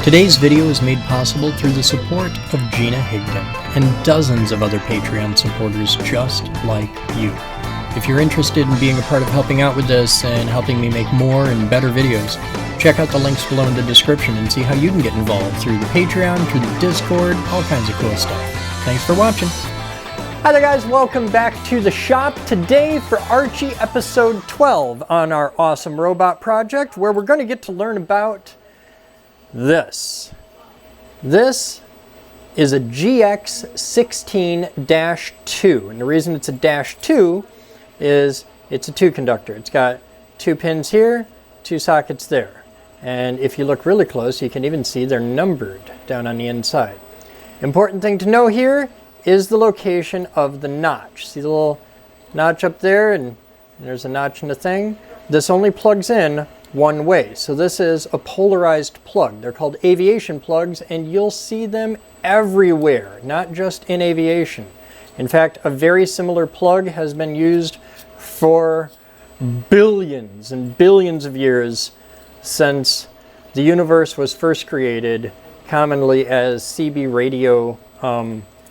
Today's video is made possible through the support of Gina Higdon and dozens of other Patreon supporters just like you. If you're interested in being a part of helping out with this and helping me make more and better videos, check out the links below in the description and see how you can get involved through the Patreon, through the Discord, all kinds of cool stuff. Thanks for watching. Hi there guys, welcome back to the shop. Today for Archi episode 12 on our awesome robot project, where we're going to get to learn about this. This is a GX16-2, and the reason it's a -2 is it's a 2-conductor. It's got 2 pins here, 2 sockets there. And if you look really close, you can even see they're numbered down on the inside. Important thing to know here is the location of the notch. See the little notch up there, and there's a notch in the thing? This only plugs in one way. So this is a polarized plug. They're called aviation plugs, and you'll see them everywhere, not just in aviation. In fact, a very similar plug has been used for billions and billions of years since the universe was first created, commonly as CB radio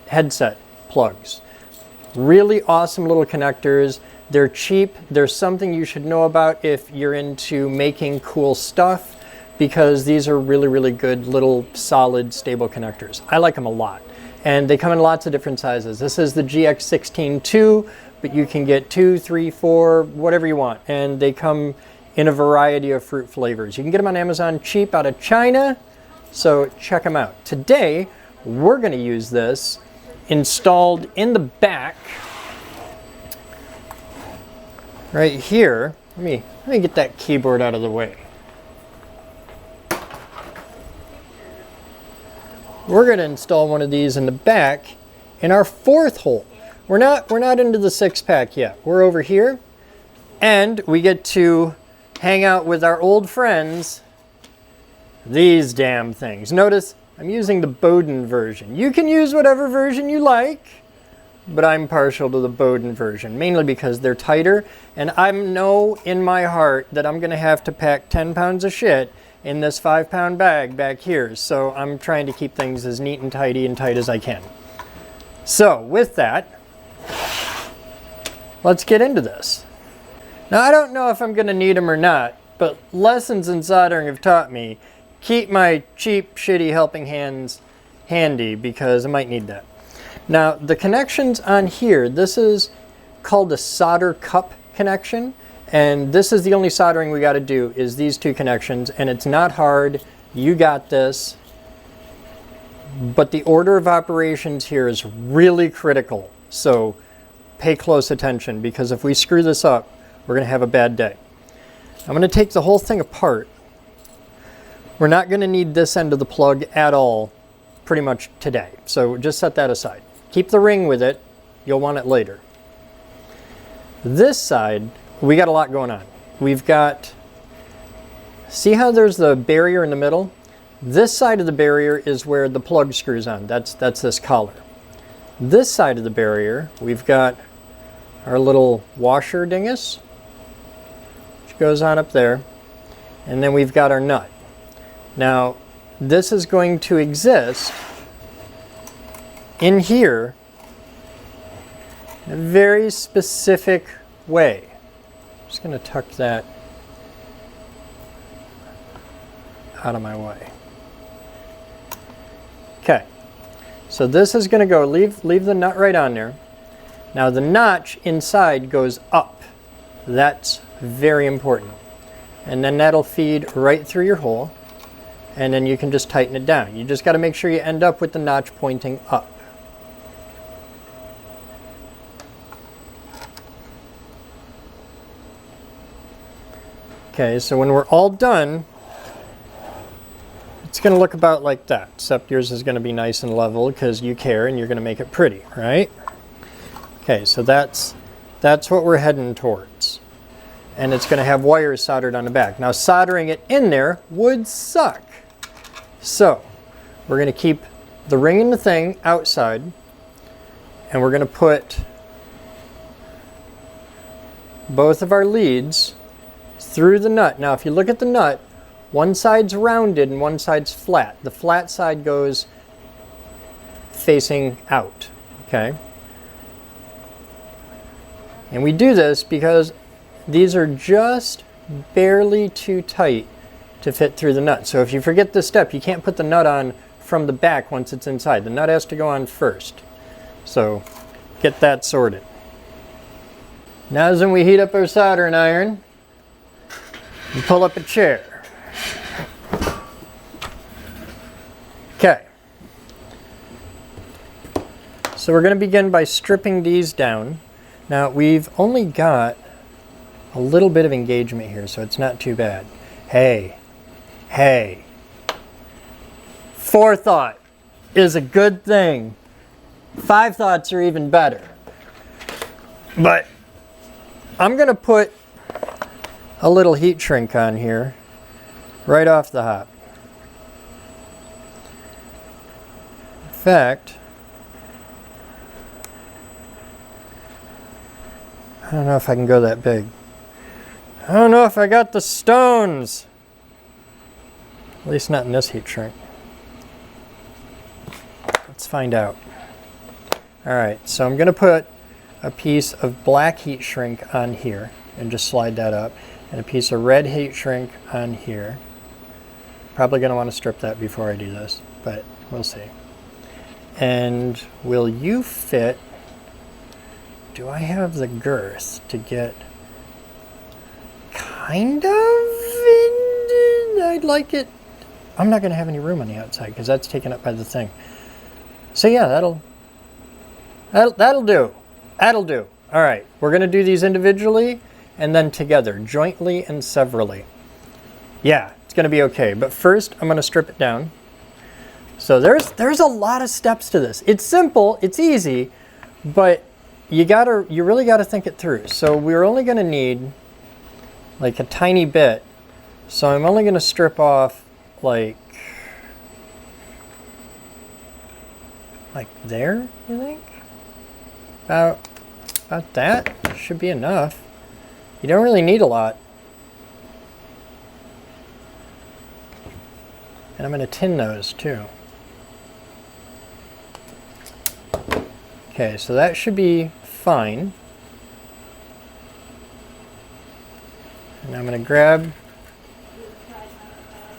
headset plugs. Really awesome little connectors. They're cheap. They're something you should know about if you're into making cool stuff, because these are really, really good little solid stable connectors. I like them a lot. And they come in lots of different sizes. This is the GX16-2, but you can get 2, 3, 4, whatever you want. And they come in a variety of fruit flavors. You can get them on Amazon cheap out of China, so check them out. Today, we're going to use this installed in the back right here. Let me get that keyboard out of the way. We're going to install one of these in the back in our 4th hole. We're not into the 6-pack yet. We're over here, and we get to hang out with our old friends, these damn things. Notice I'm using the Boden version. You can use whatever version you like, but I'm partial to the Boden version, mainly because they're tighter, and I know in my heart that I'm going to have to pack 10 pounds of shit in this 5-pound bag back here, so I'm trying to keep things as neat and tidy and tight as I can. So with that, let's get into this. Now I don't know if I'm going to need them or not, but lessons in soldering have taught me keep my cheap, shitty helping hands handy, because I might need that. Now the connections on here, this is called a solder cup connection. And this is the only soldering we got to do, is these 2 connections, and it's not hard. You got this. But the order of operations here is really critical. So pay close attention, because if we screw this up, we're going to have a bad day. I'm going to take the whole thing apart. We're not going to need this end of the plug at all pretty much today. So just set that aside. Keep the ring with it. You'll want it later. This side, we got a lot going on. We've got, see how there's the barrier in the middle? This side of the barrier is where the plug screws on. That's this collar. This side of the barrier, we've got our little washer dingus, which goes on up there. And then we've got our nut. Now, this is going to exist in here in a very specific way. Just going to tuck that out of my way. Okay, so this is going to go, leave the nut right on there. Now the notch inside goes up. That's very important. And then that'll feed right through your hole, and then you can just tighten it down. You just got to make sure you end up with the notch pointing up. Okay, so when we're all done, it's going to look about like that, except yours is going to be nice and level because you care and you're going to make it pretty, right? Okay, so that's what we're heading towards. And it's going to have wires soldered on the back. Now soldering it in there would suck. So we're going to keep the ring and the thing outside, and we're going to put both of our leads through the nut. Now if you look at the nut, One side's rounded and one side's flat. The flat side goes facing out, okay? And we do this because these are just barely too tight to fit through the nut. So if you forget this step, you can't put the nut on from the back once it's inside. The nut has to go on first. So get that sorted. Now as we heat up our soldering iron, we pull up a chair. Okay. So we're going to begin by stripping these down. Now we've only got a little bit of engagement here, so it's not too bad. Hey, forethought is a good thing. 5 thoughts are even better. But I'm going to put a little heat shrink on here right off the hop. In fact, I don't know if I can go that big. I don't know if I got the stones. At least not in this heat shrink. Let's find out. Alright, so I'm going to put a piece of black heat shrink on here and just slide that up. And a piece of red heat shrink on here. Probably going to want to strip that before I do this, but we'll see. And will you fit? Do I have the girth to get kind of in? I'd like it. I'm not going to have any room on the outside because that's taken up by the thing. So yeah, that'll do. That'll do. All right, we're going to do these individually and then together, jointly and severally. Yeah, it's going to be okay. But first, I'm going to strip it down. So there's a lot of steps to this. It's simple, it's easy, but you really gotta think it through. So we're only going to need like a tiny bit. So I'm only going to strip off like there, you think? About that should be enough. You don't really need a lot. And I'm going to tin those too. Okay, so that should be fine. And I'm going to grab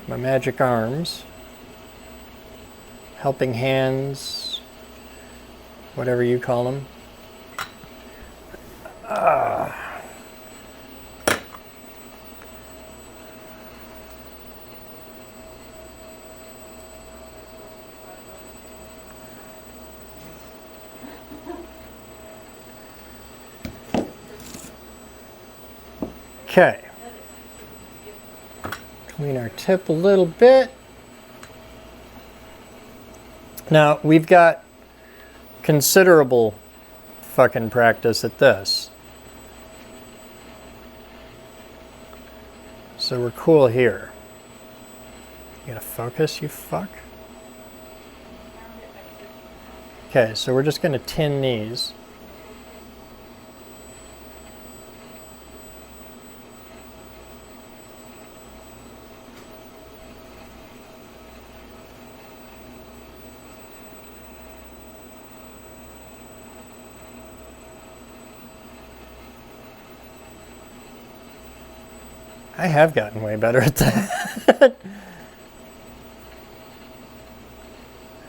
my magic arms, helping hands, whatever you call them. Okay. Clean our tip a little bit. Now, we've got considerable fucking practice at this. So we're cool here. You gotta focus, you fuck? Okay, so we're just gonna tin these. I have gotten way better at that.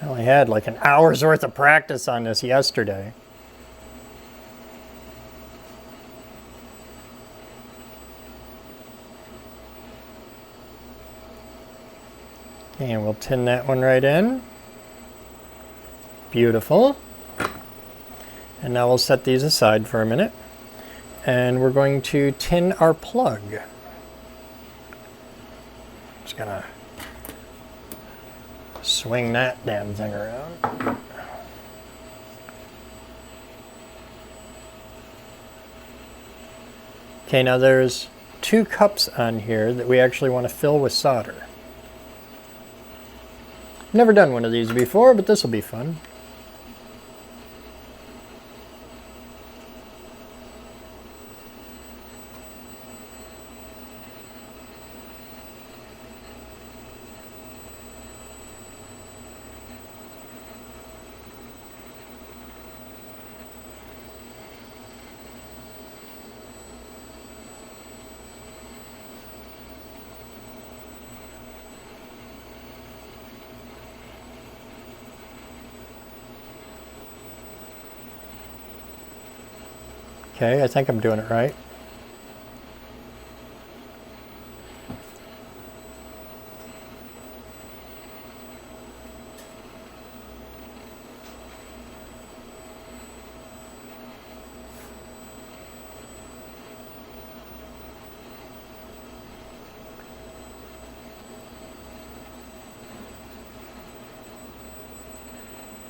I only had like an hour's worth of practice on this yesterday. Okay, and we'll tin that one right in. Beautiful. And now we'll set these aside for a minute. And we're going to tin our plug. Just gonna swing that damn thing around. Okay, now there's 2 cups on here that we actually want to fill with solder. Never done one of these before, but this will be fun. Okay, I think I'm doing it right.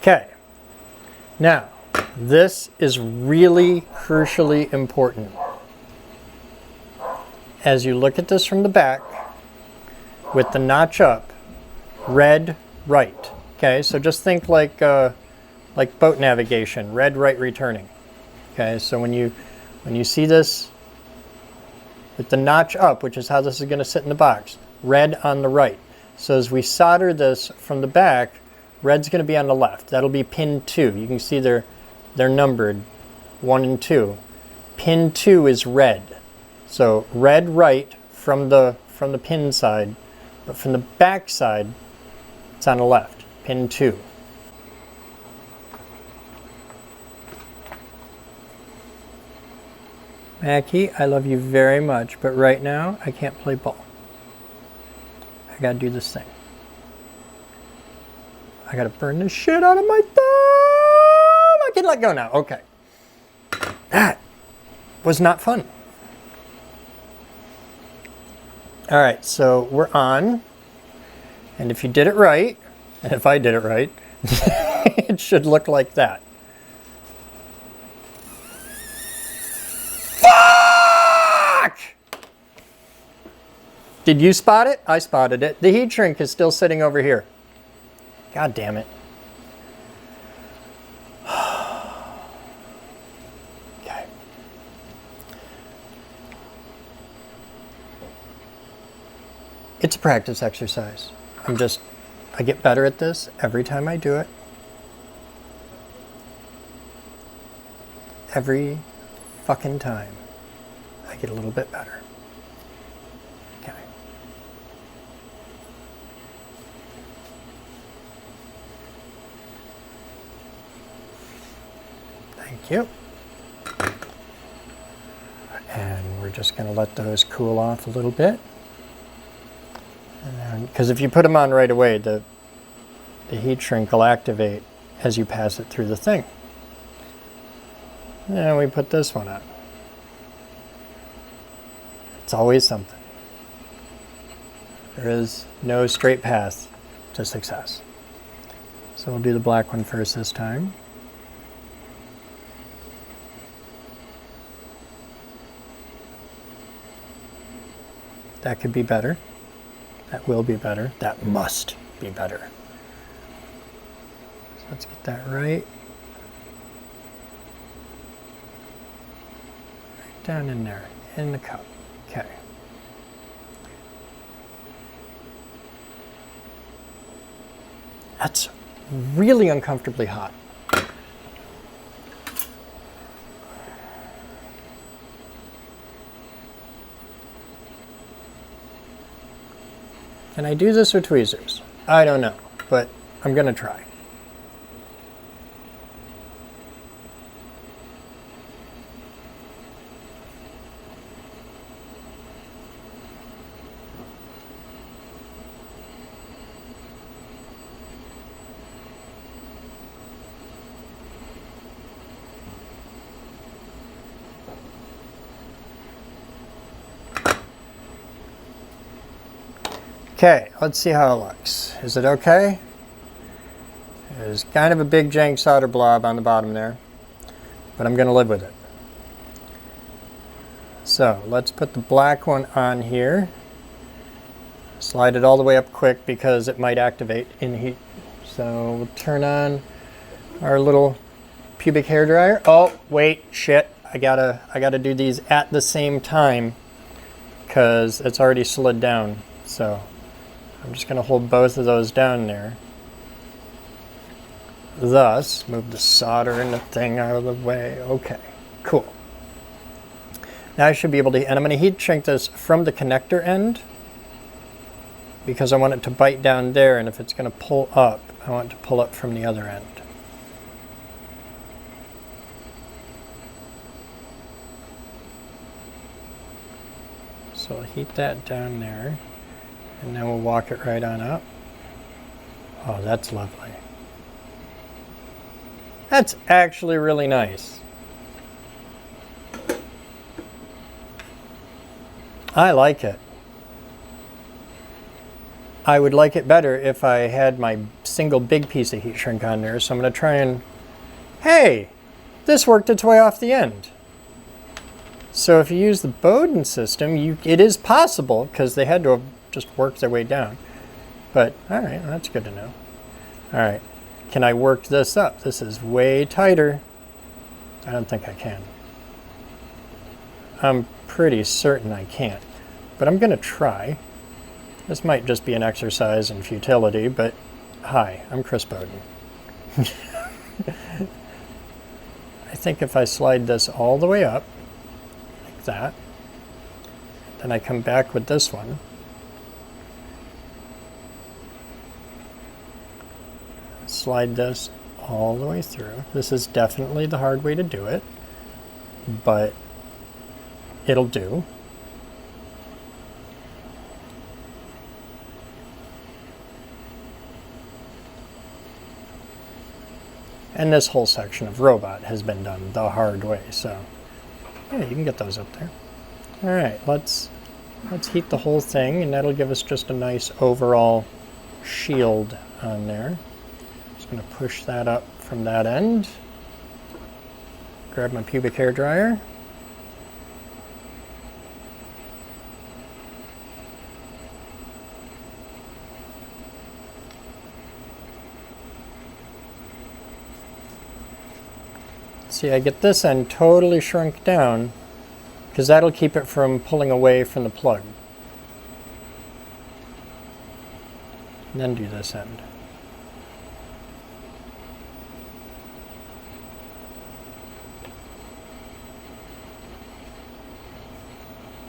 Okay, now this is really crucially important. As you look at this from the back, with the notch up, red, right. Okay, so just think like boat navigation, red, right, returning. Okay, so when you see this with the notch up, which is how this is going to sit in the box, red on the right. So as we solder this from the back, red's going to be on the left. That'll be pin 2. You can see they're numbered 1 and 2. Pin 2 is red. So red right from the pin side, but from the back side, it's on the left. Pin 2. Mackie, I love you very much, but right now I can't play ball. I gotta do this thing. I gotta burn the shit out of my thumb. I can let go now. Okay. That was not fun. All right, so we're on. And if you did it right, and if I did it right, it should look like that. Fuck! Did you spot it? I spotted it. The heat shrink is still sitting over here. God damn it. Okay. It's a practice exercise. I get better at this every time I do it. Every fucking time I get a little bit better. Okay. Thank you. And we're just going to let those cool off a little bit. Because if you put them on right away, the heat shrink will activate as you pass it through the thing. And we put this one on. It's always something. There is no straight path to success. So we'll do the black one first this time. That could be better. That will be better. That must be better. So let's get that right. Right down in there, in the cup. Okay. That's really uncomfortably hot. Can I do this with tweezers? I don't know, but I'm gonna try. Okay, let's see how it looks. Is it okay? There's kind of a big jank solder blob on the bottom there, but I'm going to live with it. So let's put the black one on here. Slide it all the way up quick because it might activate in heat. So we'll turn on our little pubic hair dryer. Oh, wait, shit. I gotta do these at the same time because it's already slid down. So I'm just going to hold both of those down there. Thus, move the solder and the thing out of the way. Okay, cool. Now I should be able to, and I'm going to heat shrink this from the connector end because I want it to bite down there, and if it's going to pull up, I want it to pull up from the other end. So we'll heat that down there, and then we'll walk it right on up. Oh, that's lovely. That's actually really nice. I like it. I would like it better if I had my single big piece of heat shrink on there, so I'm going to try and... Hey! This worked its way off the end. So if you use the Boden system, it is possible, because they had to have just worked their way down. But, alright, that's good to know. Alright, can I work this up? This is way tighter. I don't think I can. I'm pretty certain I can't. But I'm going to try. This might just be an exercise in futility, but hi, I'm Chris Boden. I think if I slide this all the way up, like that, then I come back with this one, slide this all the way through. This is definitely the hard way to do it, but it'll do. And this whole section of robot has been done the hard way, so yeah, you can get those up there. All right, let's heat the whole thing, and that'll give us just a nice overall shield on there. Just going to push that up from that end. Grab my pubic hair dryer. See, I get this end totally shrunk down because that'll keep it from pulling away from the plug. And then do this end.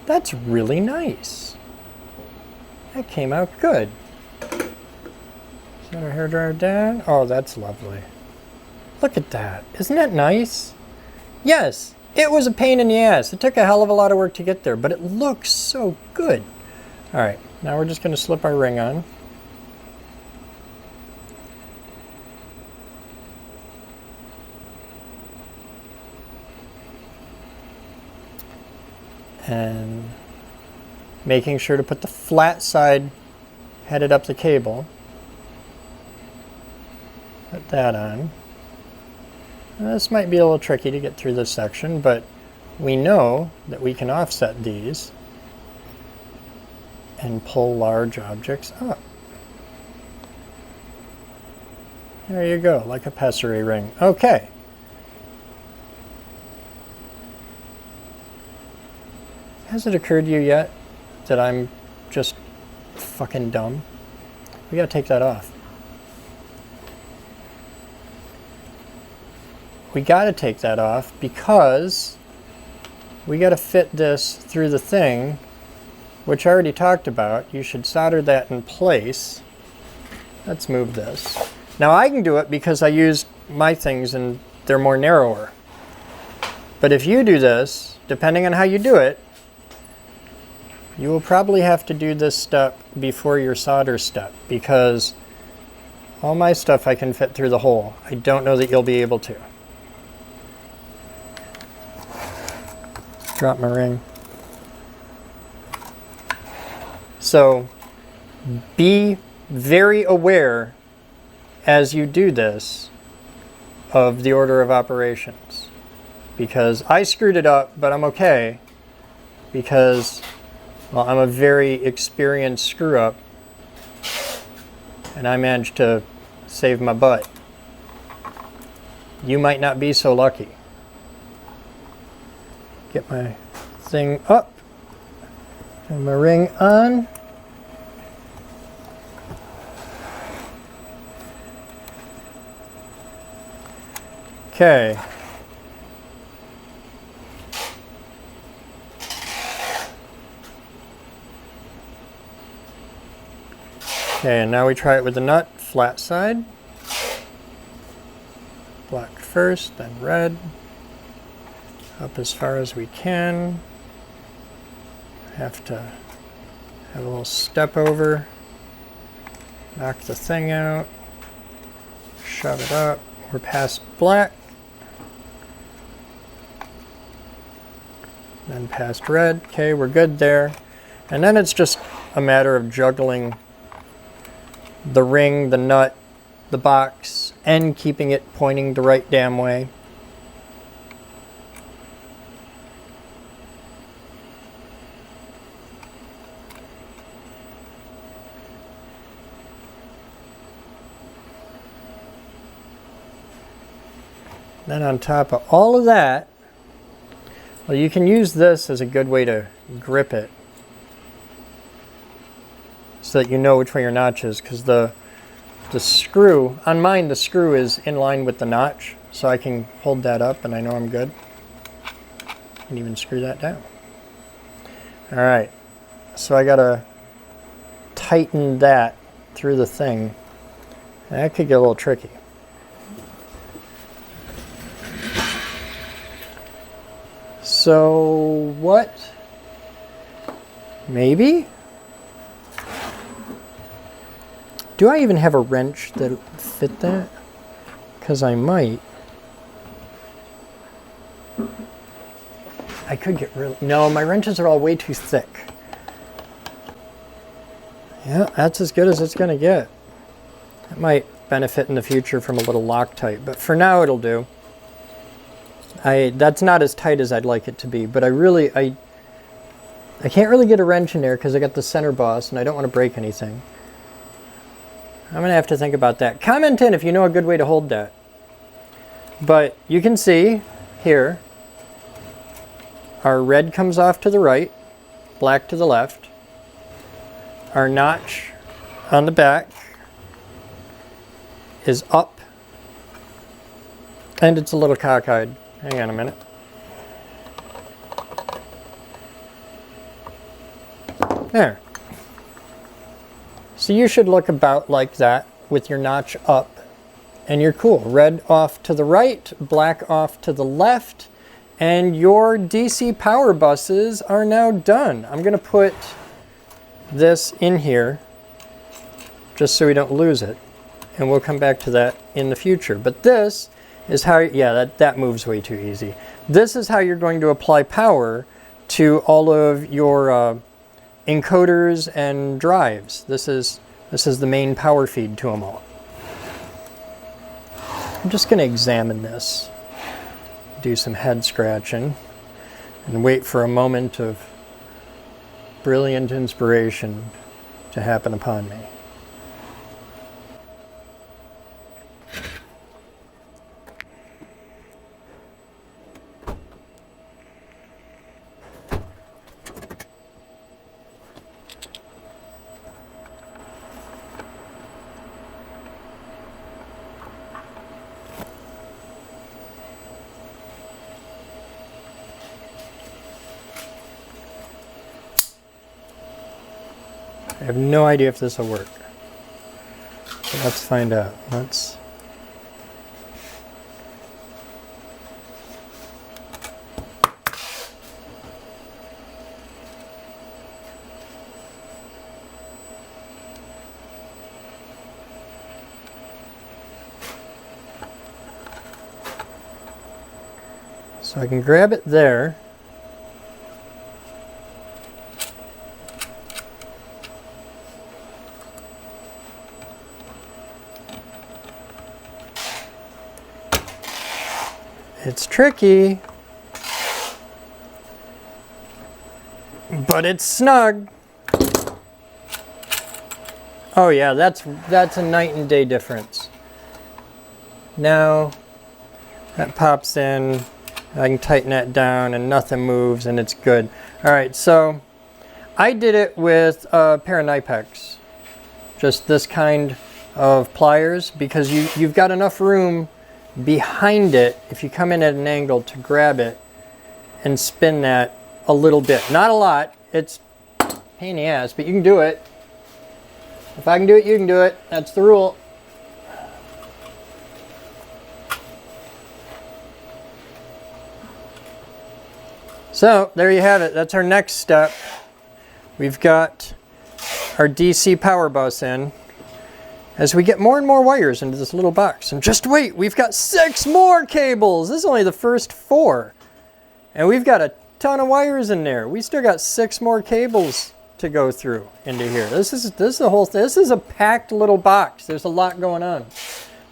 That's really nice. That came out good. Set our hairdryer down. Oh, that's lovely. Look at that. Isn't that nice? Yes, it was a pain in the ass. It took a hell of a lot of work to get there, but it looks so good. All right, now we're just going to slip our ring on. And making sure to put the flat side headed up the cable. Put that on. This might be a little tricky to get through this section, but we know that we can offset these and pull large objects up. There you go, like a pessary ring. Okay. Has it occurred to you yet that I'm just fucking dumb? We gotta take that off. We gotta take that off because we gotta fit this through the thing, which I already talked about. You should solder that in place. Let's move this. Now I can do it because I used my things and they're more narrower. But if you do this, depending on how you do it, you will probably have to do this step before your solder step because all my stuff I can fit through the hole. I don't know that you'll be able to. Drop my ring. So be very aware as you do this of the order of operations, because I screwed it up, but I'm okay because, well, I'm a very experienced screw up and I managed to save my butt. You might not be so lucky. Get my thing up and my ring on. Okay. Okay, and now we try it with the nut, flat side. Black first, then red. Up as far as we can. have to have a little step over, knock the thing out, shove it up. We're past black, then past red. Okay, we're good there. And then it's just a matter of juggling the ring, the nut, the box, and keeping it pointing the right damn way. Then on top of all of that, well, you can use this as a good way to grip it so that you know which way your notch is, because the screw, on mine the screw is in line with the notch, so I can hold that up and I know I'm good. And even screw that down. Alright, so I gotta tighten that through the thing. That could get a little tricky. So what? Maybe? Do I even have a wrench that would fit that? Because I might. I could get rid of... No, my wrenches are all way too thick. Yeah, that's as good as it's going to get. It might benefit in the future from a little Loctite, but for now it'll do. That's not as tight as I'd like it to be, but I can't really get a wrench in there because I got the center boss and I don't want to break anything. I'm going to have to think about that. Comment in if you know a good way to hold that. But you can see here, our red comes off to the right, black to the left. Our notch on the back is up, and it's a little cockeyed. Hang on a minute. There. So you should look about like that with your notch up, and you're cool. Red off to the right, black off to the left, and your DC power buses are now done. I'm going to put this in here just so we don't lose it, and we'll come back to that in the future. But this is how, yeah, that moves way too easy. This is how you're going to apply power to all of your encoders and drives. This is the main power feed to them all. I'm just going to examine this, do some head scratching, and wait for a moment of brilliant inspiration to happen upon me. I have no idea if this will work. So let's find out. So I can grab it there. It's tricky, but it's snug. Oh yeah, that's a night and day difference. Now that pops in, I can tighten that down and nothing moves and it's good. All right, so I did it with a pair of Nipex, just this kind of pliers, because you've got enough room behind it if you come in at an angle to grab it and spin that a little bit. Not a lot, it's a pain in the ass, but you can do it. If I can do it, you can do it. That's the rule. So there you have it. That's our next step. we've got our DC power bus in as we get more and more wires into this little box. And just wait, we've got 6 more cables. This is only the first 4. And we've got a ton of wires in there. We still got 6 more cables to go through into here. This is the whole thing. This is a packed little box. There's a lot going on.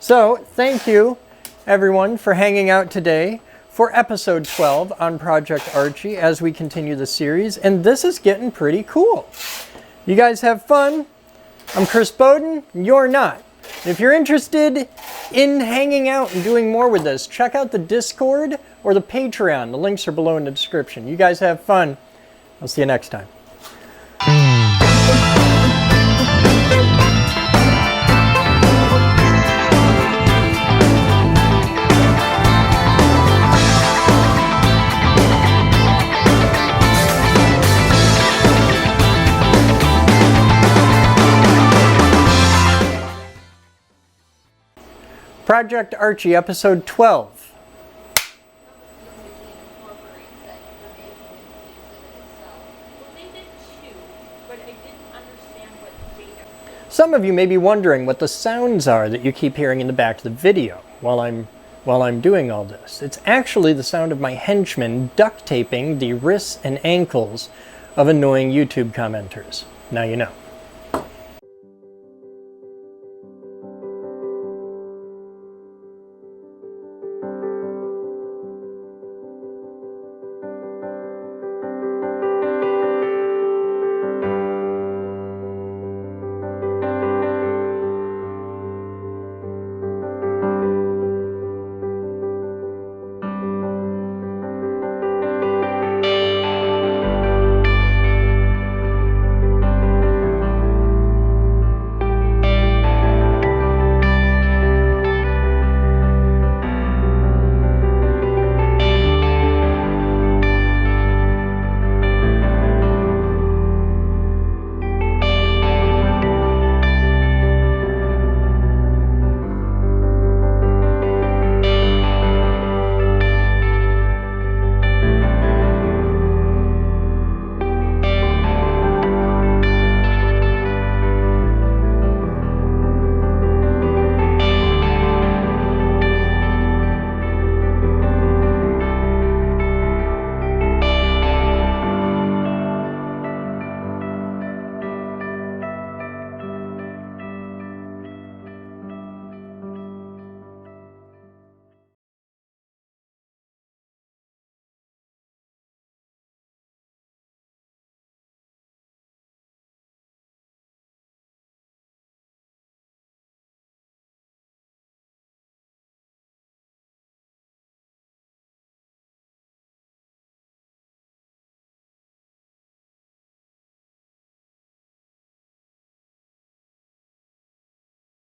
So thank you everyone for hanging out today for episode 12 on Project Archi as we continue the series. And this is getting pretty cool. You guys have fun. I'm Chris Boden, you're not. If you're interested in hanging out and doing more with this, check out the Discord or the Patreon. The links are below in the description. You guys have fun. I'll see you next time. Project Archi, episode 12. Some of you may be wondering what the sounds are that you keep hearing in the back of the video while I'm doing all this. It's actually the sound of my henchmen duct taping the wrists and ankles of annoying YouTube commenters. Now you know.